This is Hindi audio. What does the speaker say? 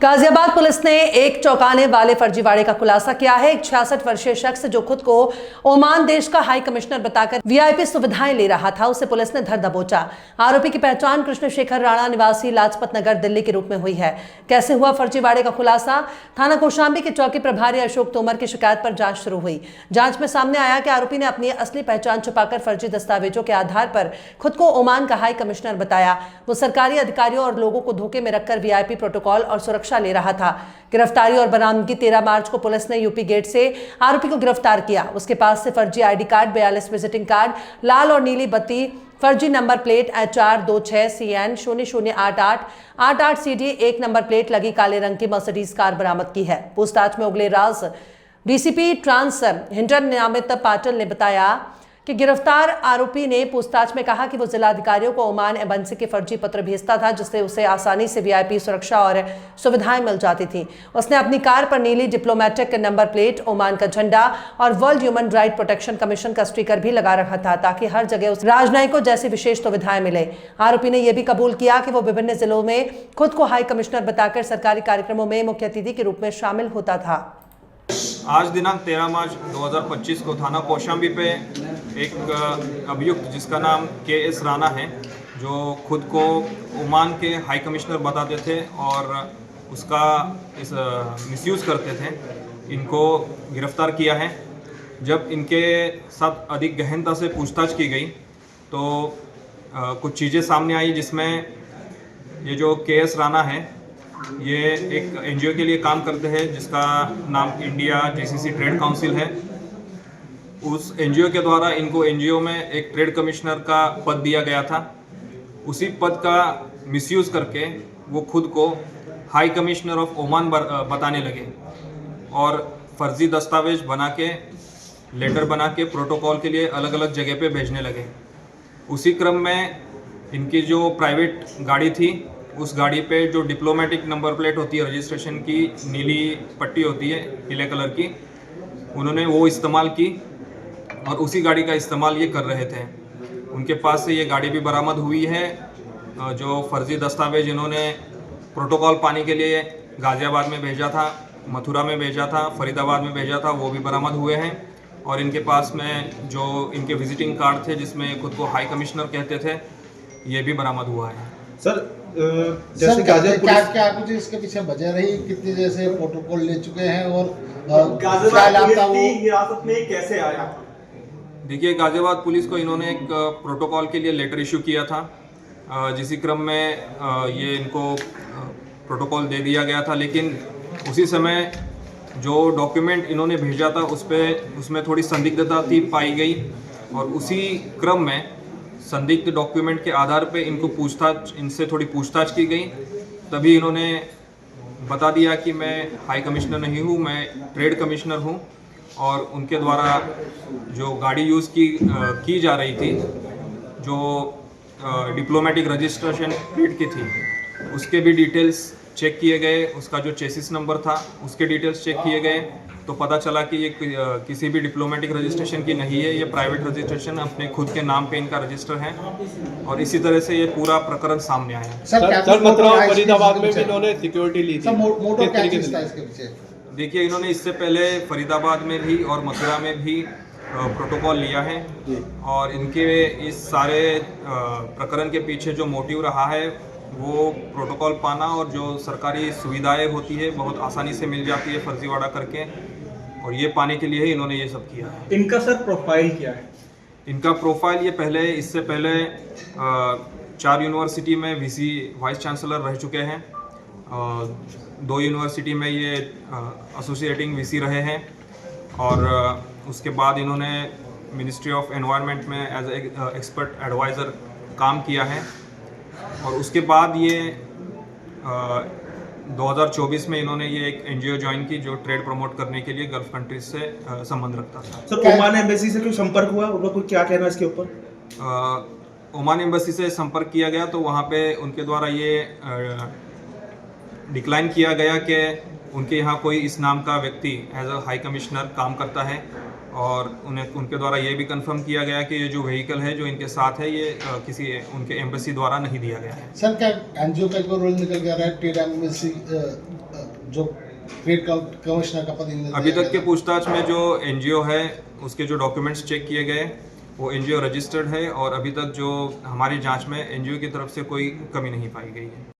गाजियाबाद पुलिस ने एक चौंकाने वाले फर्जीवाड़े का खुलासा किया है। एक 66 वर्षीय शख्स जो खुद को ओमान देश का हाई कमिश्नर बताकर वीआईपी सुविधाएं ले रहा था, उसे पुलिस ने धर दबोचा। आरोपी की पहचान कृष्ण शेखर राणा निवासी लाजपत नगर दिल्ली के रूप में हुई है। कैसे हुआ फर्जीवाड़े का खुलासा? थाना कौशांबी के चौकी प्रभारी अशोक तोमर की शिकायत पर जांच शुरू हुई। जांच में सामने आया कि आरोपी ने अपनी असली पहचान छुपाकर फर्जी दस्तावेजों के आधार पर खुद को ओमान का हाई कमिश्नर बताया। वो सरकारी अधिकारियों और लोगों को धोखे में रखकर वीआईपी प्रोटोकॉल और सुरक्षा ले रहा था। गिरफ्तारी और बरामदगी 13 मार्च को पुलिस ने यूपी गेट से आरोपी को गिरफ्तार किया। उसके पास से फर्जी आईडी कार्ड, 42 विजिटिंग कार्ड, लाल और नीली बत्ती, फर्जी number plate HR26CN 0088 CD 1 number plate लगी काले रंग की मर्सिडीज कार बरामद की है। पूछताछ में उगले राज डीसीपी ट्रांस हिंटन नामित पाटिल ने बताया कि गिरफ्तार आरोपी ने पूछताछ में कहा कि वो जिलाधिकारियों को ओमान एम्बेसी के फर्जी पत्र भेजता था, जिससे उसे आसानी से वीआईपी सुरक्षा और सुविधाएं मिल जाती थी। उसने अपनी कार पर नीली डिप्लोमेटिक नंबर प्लेट, ओमान का झंडा और world human right protection commission का स्टिकर भी लगा रखा था, ताकि हर जगह उस राजनयिकों जैसी विशेष सुविधाएं मिले। आरोपी ने यह भी कबूल किया कि वो विभिन्न जिलों में खुद को हाई कमिश्नर बताकर सरकारी कार्यक्रमों में मुख्य अतिथि के रूप में शामिल होता था। आज दिनांक 13 मार्च 2025 को थाना कौशांबी पे एक अभियुक्त जिसका नाम KS राणा है, जो खुद को ओमान के हाई कमिश्नर बताते थे और उसका मिसयूज़ करते थे, इनको गिरफ्तार किया है। जब इनके साथ अधिक गहनता से पूछताछ की गई तो कुछ चीज़ें सामने आई, जिसमें ये जो KS राणा है ये एक NGO के लिए काम करते हैं जिसका नाम इंडिया GCC ट्रेड काउंसिल है। उस NGO के द्वारा इनको NGO में एक ट्रेड कमिश्नर का पद दिया गया था। उसी पद का मिसयूज़ करके वो खुद को हाई कमिश्नर ऑफ ओमान बताने लगे और फर्जी दस्तावेज बना के, लेटर बना के प्रोटोकॉल के लिए अलग अलग जगह पे भेजने लगे। उसी क्रम में इनकी जो प्राइवेट गाड़ी थी, उस गाड़ी पे जो डिप्लोमेटिक नंबर प्लेट होती है, रजिस्ट्रेशन की नीली पट्टी होती है पीले कलर की, उन्होंने वो इस्तेमाल की और उसी गाड़ी का इस्तेमाल ये कर रहे थे। उनके पास से ये गाड़ी भी बरामद हुई है। जो फर्जी दस्तावेज इन्होंने प्रोटोकॉल पाने के लिए गाजियाबाद में भेजा था, मथुरा में भेजा था, फरीदाबाद में भेजा था, वो भी बरामद हुए हैं। और इनके पास में जो इनके विजिटिंग कार्ड थे जिसमें खुद को हाई कमिश्नर कहते थे, ये भी बरामद हुआ है। सर, जैसे क्या कुछ इसके पीछे वजह रही, कितने जैसे प्रोटोकॉल ले चुके हैं और हिरासत में कैसे आया? देखिए, गाजियाबाद पुलिस को इन्होंने एक प्रोटोकॉल के लिए लेटर इशू किया था। जिसी क्रम में ये इनको प्रोटोकॉल दे दिया गया था, लेकिन उसी समय जो डॉक्यूमेंट इन्होंने भेजा था उसमें थोड़ी संदिग्धता थी पाई गई और उसी क्रम में संदिग्ध डॉक्यूमेंट के आधार पे इनसे थोड़ी पूछताछ की गई। तभी इन्होंने बता दिया कि मैं हाई कमिश्नर नहीं हूँ, मैं ट्रेड कमिश्नर हूँ। और उनके द्वारा जो गाड़ी यूज़ की जा रही थी, जो डिप्लोमेटिक रजिस्ट्रेशन प्लेट की थी, उसके भी डिटेल्स चेक किए गए। उसका जो चेसिस नंबर था उसके डिटेल्स चेक किए गए तो पता चला कि ये किसी भी डिप्लोमेटिक रजिस्ट्रेशन की नहीं है, ये प्राइवेट रजिस्ट्रेशन अपने खुद के नाम पे इनका रजिस्टर है। और इसी तरह से ये पूरा प्रकरण सामने आया। सर, मतलब फरीदाबाद में भी इन्होंने सिक्योरिटी ली थी। मोटो क्या चीज़ था इसके पीछे? देखिए, इन्होंने इससे पहले फरीदाबाद में भी और मथुरा में भी प्रोटोकॉल लिया है और इनके इस सारे प्रकरण के पीछे जो मोटिव रहा है वो प्रोटोकॉल पाना और जो सरकारी सुविधाएं होती है बहुत आसानी से मिल जाती है फर्जीवाड़ा करके, और ये पाने के लिए ही इन्होंने ये सब किया है। इनका सर प्रोफाइल क्या है? इनका प्रोफाइल इससे पहले 4 यूनिवर्सिटी में VC वाइस चांसलर रह चुके हैं। 2 यूनिवर्सिटी में ये एसोसिएटिंग VC रहे हैं और उसके बाद इन्होंने मिनिस्ट्री ऑफ एनवायरनमेंट में एज एक्सपर्ट एडवाइज़र काम किया है। और उसके बाद ये 2024 में इन्होंने ये एक NGO ज्वाइन की जो ट्रेड प्रमोट करने के लिए गल्फ कंट्रीज से संबंध रखता था। सर, ओमान एम्बेसी से कोई संपर्क हुआ? उनका कोई क्या कहना है इसके ऊपर? ओमान एम्बेसी से संपर्क किया गया तो वहाँ पे उनके द्वारा ये डिक्लाइन किया गया कि उनके यहाँ कोई इस नाम का व्यक्ति एज अ हाई कमिश्नर काम करता है और उनके द्वारा ये भी कंफर्म किया गया कि ये जो व्हीकल है जो इनके साथ है ये किसी उनके एम्बेसी द्वारा नहीं दिया गया है। सर, क्या एनजीओ का कोई रोल निकल गया है ट्रेड एम्बेसी जो फील्ड कमिश्नर का पद इन्हें अभी दिया तक के गया? पूछताछ में जो एनजीओ है उसके जो डॉक्यूमेंट्स चेक किए गए वो एनजीओ रजिस्टर्ड है और अभी तक जो हमारी जांच में एनजीओ की तरफ से कोई कमी नहीं पाई गई है।